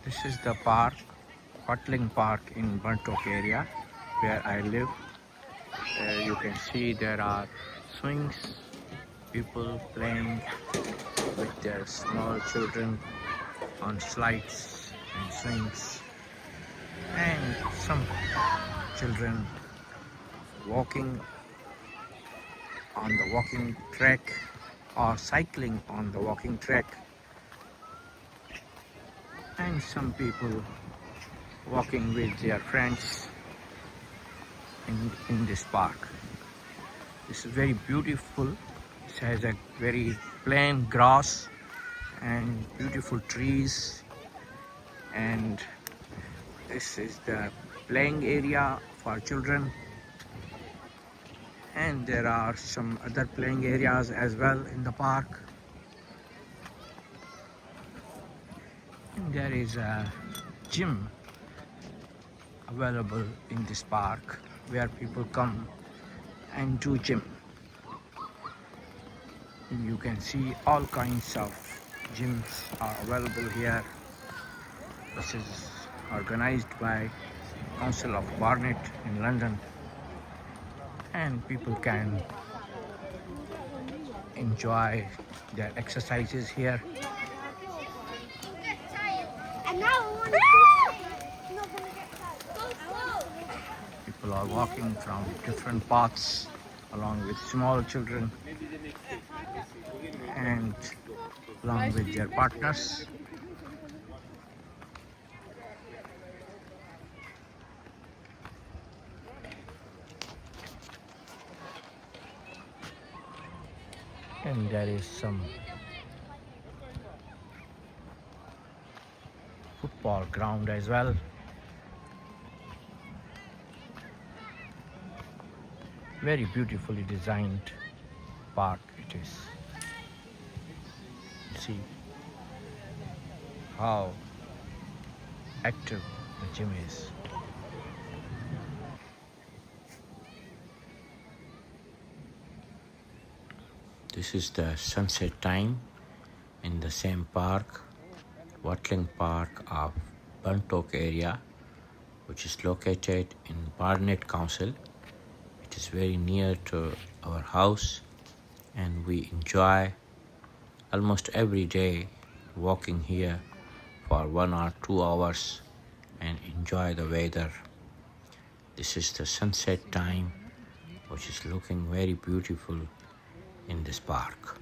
This is the park, Watling Park in Buntok area where I live. You can see there are swings, people playing with their small children on slides and swings, and some children walking on the walking track or cycling on the walking track, and some people walking with their friends in this park. This is very beautiful. It has a very plain grass and beautiful trees, and this is the playing area for children, and there are some other playing areas as well in the park. And there is a gym available in this park where people come and do gym. You can see all kinds of gyms are available here. This is organized by Council of Barnet in London, and people can enjoy their exercises here. People are walking from different paths along with small children and along with their partners. And there is some football ground as well. Very beautifully designed park it is. See how active the gym is. This is the sunset time in the same park, Watling Park of Buntok area, which is located in Barnet Council. It is very near to our house, and we enjoy almost every day walking here for 1 or 2 hours and enjoy the weather. This is the sunset time, which is looking very beautiful in this park.